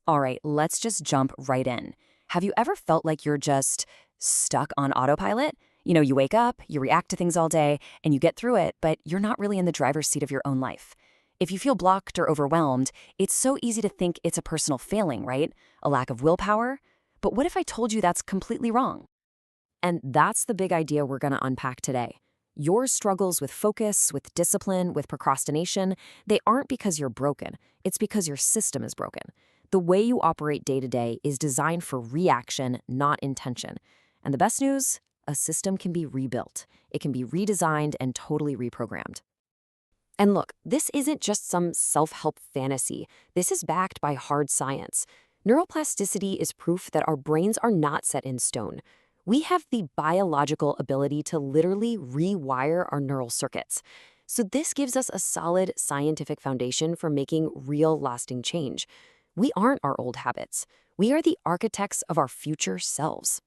All right, let's just jump right in. Have you ever felt like you're just stuck on autopilot? You wake up, you react to things all day, and you get through it, but you're not really in the driver's seat of your own life. If you feel blocked or overwhelmed, it's so easy to think it's a personal failing, right? A lack of willpower? But what if I told you that's completely wrong? And that's the big idea we're going to unpack today. Your struggles with focus, with discipline, with procrastination, they aren't because you're broken. It's because your system is broken. The way you operate day to day is designed for reaction, not intention. And the best news? A system can be rebuilt. It can be redesigned and totally reprogrammed. And look, this isn't just some self-help fantasy. This is backed by hard science. Neuroplasticity is proof that our brains are not set in stone. We have the biological ability to literally rewire our neural circuits. So this gives us a solid scientific foundation for making real lasting change. We aren't our old habits. We are the architects of our future selves.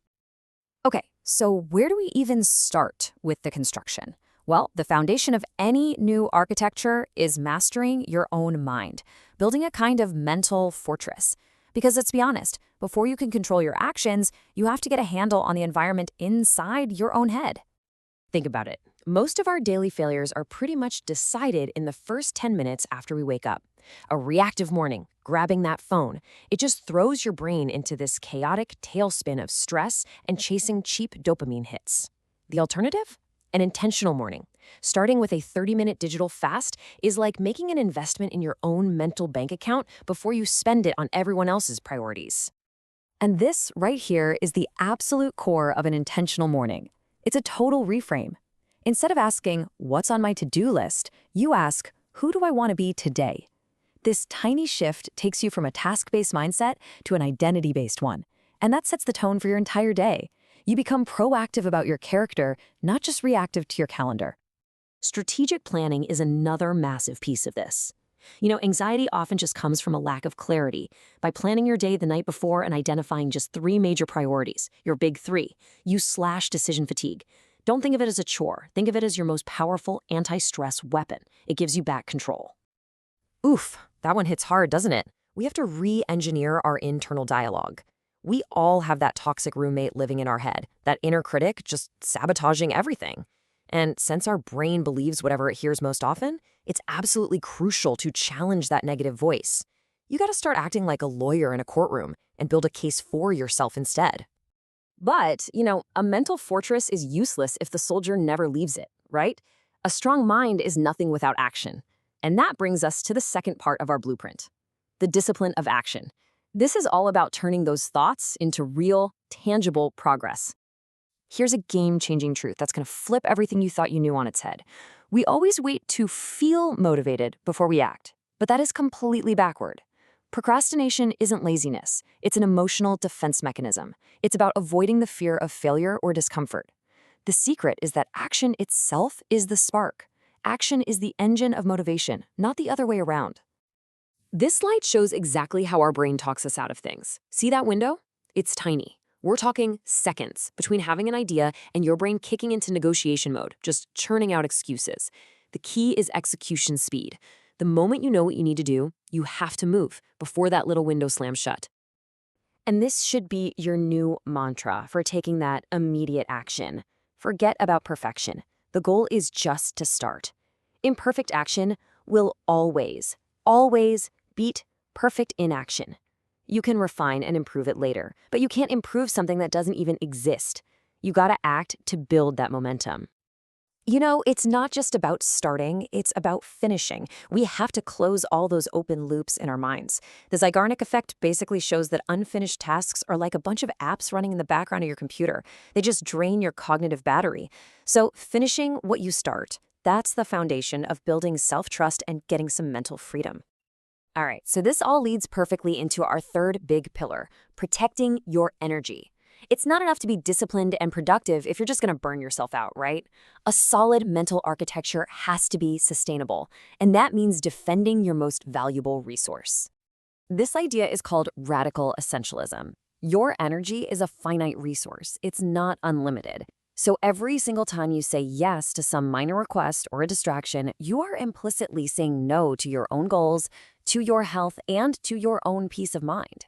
Okay, so where do we even start with the construction? Well, the foundation of any new architecture is mastering your own mind, building a kind of mental fortress. Because let's be honest, before you can control your actions, you have to get a handle on the environment inside your own head. Think about it. Most of our daily failures are pretty much decided in the first 10 minutes after we wake up. A reactive morning, grabbing that phone, it just throws your brain into this chaotic tailspin of stress and chasing cheap dopamine hits. The alternative? An intentional morning. Starting with a 30-minute digital fast is like making an investment in your own mental bank account before you spend it on everyone else's priorities. And this right here is the absolute core of an intentional morning. It's a total reframe. Instead of asking, what's on my to-do list, you ask, who do I want to be today? This tiny shift takes you from a task-based mindset to an identity-based one. And that sets the tone for your entire day. You become proactive about your character, not just reactive to your calendar. Strategic planning is another massive piece of this. Anxiety often just comes from a lack of clarity. By planning your day the night before and identifying just 3 major priorities, your big 3, you slash decision fatigue. Don't think of it as a chore. Think of it as your most powerful anti-stress weapon. It gives you back control. Oof, that one hits hard, doesn't it? We have to re-engineer our internal dialogue. We all have that toxic roommate living in our head, that inner critic just sabotaging everything. And since our brain believes whatever it hears most often, it's absolutely crucial to challenge that negative voice. You got to start acting like a lawyer in a courtroom and build a case for yourself instead. But, a mental fortress is useless if the soldier never leaves it, right? A strong mind is nothing without action. And that brings us to the second part of our blueprint, the discipline of action. This is all about turning those thoughts into real, tangible progress. Here's a game-changing truth that's going to flip everything you thought you knew on its head. We always wait to feel motivated before we act, but that is completely backward. Procrastination isn't laziness. It's an emotional defense mechanism. It's about avoiding the fear of failure or discomfort. The secret is that action itself is the spark. Action is the engine of motivation, not the other way around. This slide shows exactly how our brain talks us out of things. See that window? It's tiny. We're talking seconds between having an idea and your brain kicking into negotiation mode, just churning out excuses. The key is execution speed. The moment you know what you need to do, you have to move before that little window slams shut. And this should be your new mantra for taking that immediate action. Forget about perfection. The goal is just to start. Imperfect action will always beat perfect inaction. You can refine and improve it later, but you can't improve something that doesn't even exist. You gotta act to build that momentum. It's not just about starting, it's about finishing. We have to close all those open loops in our minds. The Zeigarnik effect basically shows that unfinished tasks are like a bunch of apps running in the background of your computer. They just drain your cognitive battery. So finishing what you start, that's the foundation of building self-trust and getting some mental freedom. All right, so this all leads perfectly into our third big pillar, protecting your energy. It's not enough to be disciplined and productive if you're just going to burn yourself out, right? A solid mental architecture has to be sustainable, and that means defending your most valuable resource. This idea is called radical essentialism. Your energy is a finite resource. It's not unlimited. So every single time you say yes to some minor request or a distraction, you are implicitly saying no to your own goals, to your health, and to your own peace of mind.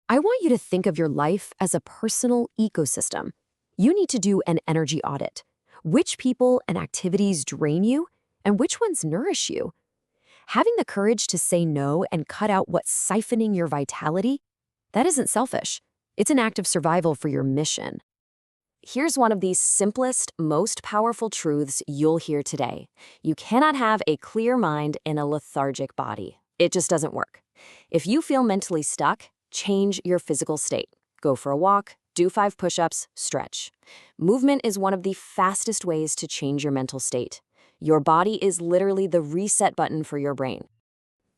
I want you to think of your life as a personal ecosystem. You need to do an energy audit. Which people and activities drain you, and which ones nourish you? Having the courage to say no and cut out what's siphoning your vitality, that isn't selfish. It's an act of survival for your mission. Here's one of the simplest, most powerful truths you'll hear today. You cannot have a clear mind in a lethargic body. It just doesn't work. If you feel mentally stuck, change your physical state. Go for a walk, do 5 push-ups, stretch. Movement is one of the fastest ways to change your mental state. Your body is literally the reset button for your brain.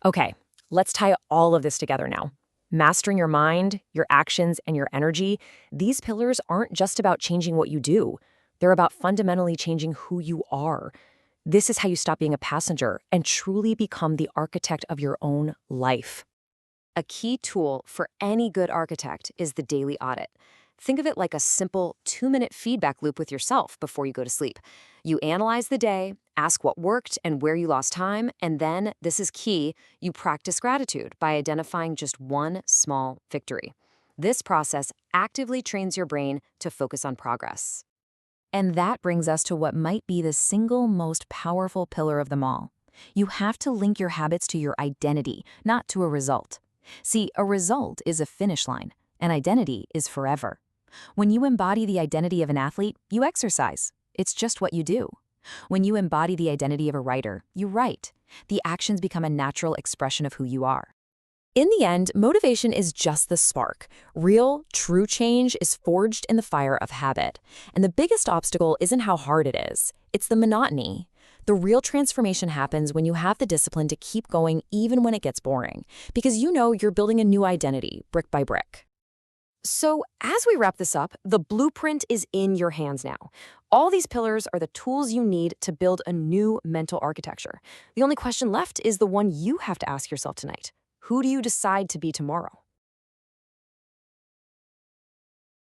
Okay, let's tie all of this together now. Mastering your mind, your actions, and your energy, these pillars aren't just about changing what you do. They're about fundamentally changing who you are. This is how you stop being a passenger and truly become the architect of your own life. A key tool for any good architect is the daily audit. Think of it like a simple 2-minute feedback loop with yourself before you go to sleep. You analyze the day, ask what worked and where you lost time, and then, this is key, you practice gratitude by identifying just one small victory. This process actively trains your brain to focus on progress. And that brings us to what might be the single most powerful pillar of them all. You have to link your habits to your identity, not to a result. See, a result is a finish line. An identity is forever. When you embody the identity of an athlete, you exercise. It's just what you do. When you embody the identity of a writer, you write. The actions become a natural expression of who you are. In the end, motivation is just the spark. Real, true change is forged in the fire of habit. And the biggest obstacle isn't how hard it is. It's the monotony. The real transformation happens when you have the discipline to keep going even when it gets boring, because you know you're building a new identity, brick by brick. So, as we wrap this up, the blueprint is in your hands now. All these pillars are the tools you need to build a new mental architecture. The only question left is the one you have to ask yourself tonight. Who do you decide to be tomorrow?